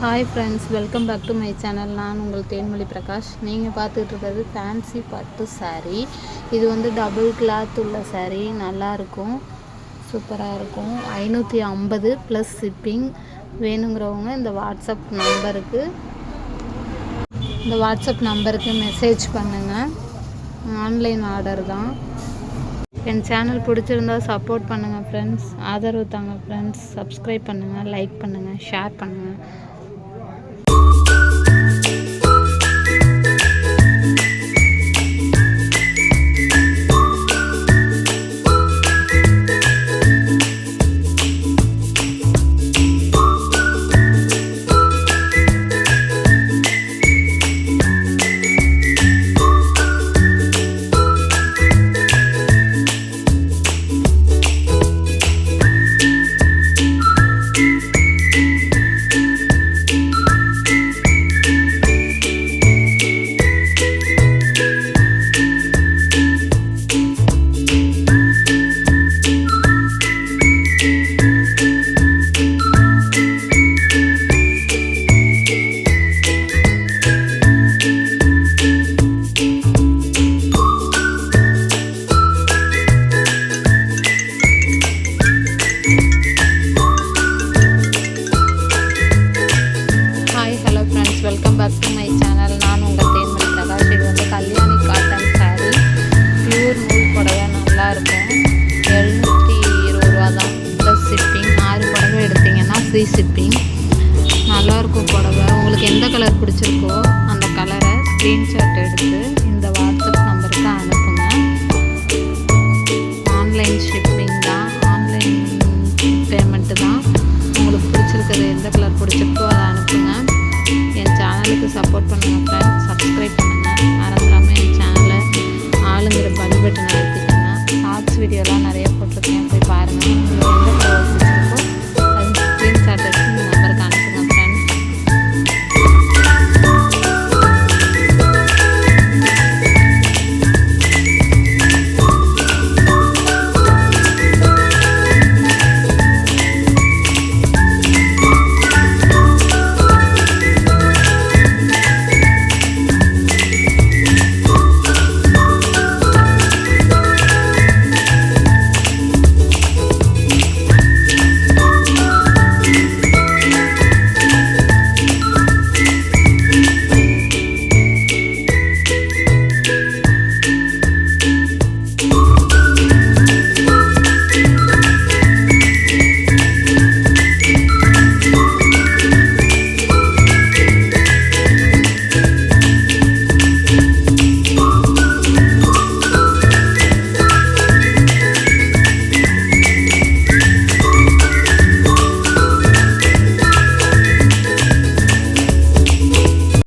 Hi friends, welcome back to my channel. நான் உங்கள் தேன்மொழி பிரகாஷ். நீங்கள் பார்த்துட்டு இருக்கிறது ஃபேன்சி பட்டு சாரீ. இது வந்து டபுள் கிளாத் உள்ள சாரீ. நல்லாயிருக்கும், சூப்பராக இருக்கும். 550 ப்ளஸ் ஷிப்பிங். வேணுங்கிறவங்க இந்த வாட்ஸ்அப் நம்பருக்கு மெசேஜ் பண்ணுங்கள். ஆன்லைன் ஆர்டர் தான். என் சேனல் பிடிச்சிருந்தா சப்போர்ட் பண்ணுங்கள் ஃப்ரெண்ட்ஸ், ஆதரவு தாங்க ஃப்ரெண்ட்ஸ். சப்ஸ்கிரைப் பண்ணுங்கள், லைக் பண்ணுங்கள், ஷேர் பண்ணுங்கள். Welcome back to my channel. நான் உங்கள் தேன்மொழி பிரகாஷ். இது வந்து கல்யாணி காட்டன் சாரீ. பியூர் நூல் புடவை, நல்லாயிருக்கும். 720 ரூபா தான் ப்ளஸ் ஷிப்பிங். 6 புடவை எடுத்திங்கன்னா ஃப்ரீ ஷிப்பிங். நல்லாயிருக்கும் புடவை. உங்களுக்கு எந்த கலர் பிடிச்சிருக்கோ அந்த கலரை ஸ்க்ரீன்ஷாட் எடுத்து இந்த வாட்ஸ்அப் நம்பருக்கு அனுப்புங்க. ஆன்லைன் ஷிப்பிங் தான், ஆன்லைன் பேமெண்ட்டு தான். உங்களுக்கு பிடிச்சிருக்கிறது எந்த கலர் பிடிச்சிருக்கோ அதை அனுப்புங்க. என் சேனலுக்கு சப்போர்ட் பண்ணுங்கள் ஃப்ரெண்ட்ஸ். சப்ஸ்கிரைப் பண்ணுங்கள். மறந்துடாமல் என் சேனலை ஆளுங்கிற பெல் பட்டனை எடுத்துக்கோங்க. ஷார்ட்ஸ் வீடியோலாம் நிறைய போட்டிருக்கேன், போய் பாருங்கள். உங்களுக்கு எந்த